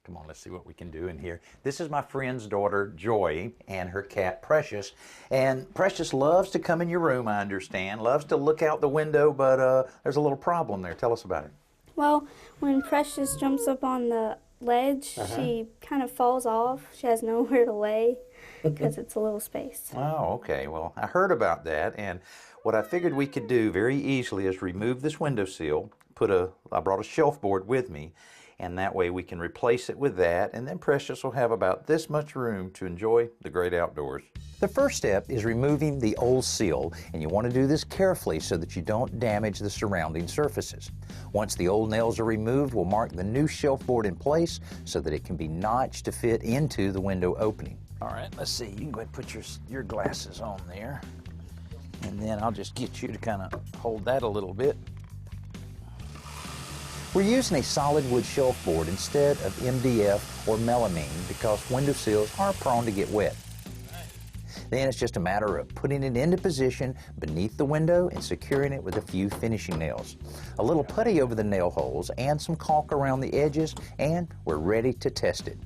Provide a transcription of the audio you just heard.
Come on, let's see what we can do in here. This is my friend's daughter, Joy, and her cat, Precious. And Precious loves to come in your room, I understand, loves to look out the window, but there's a little problem there. Tell us about it. Well, when Precious jumps up on the ledge, she kind of falls off. She has nowhere to lay because it's a little space. Oh, okay. Well, I heard about that, and what I figured we could do very easily is remove this windowsill, I brought a shelf board with me, and that way we can replace it with that, and then Precious will have about this much room to enjoy the great outdoors. The first step is removing the old seal, and you want to do this carefully so that you don't damage the surrounding surfaces. Once the old nails are removed, we'll mark the new shelf board in place so that it can be notched to fit into the window opening. All right, let's see. You can go ahead and put your glasses on there, and then I'll just get you to kind of hold that a little bit. We're using a solid wood shelf board instead of MDF or melamine because windowsills are prone to get wet. Then it's just a matter of putting it into position beneath the window and securing it with a few finishing nails. A little putty over the nail holes and some caulk around the edges, and we're ready to test it.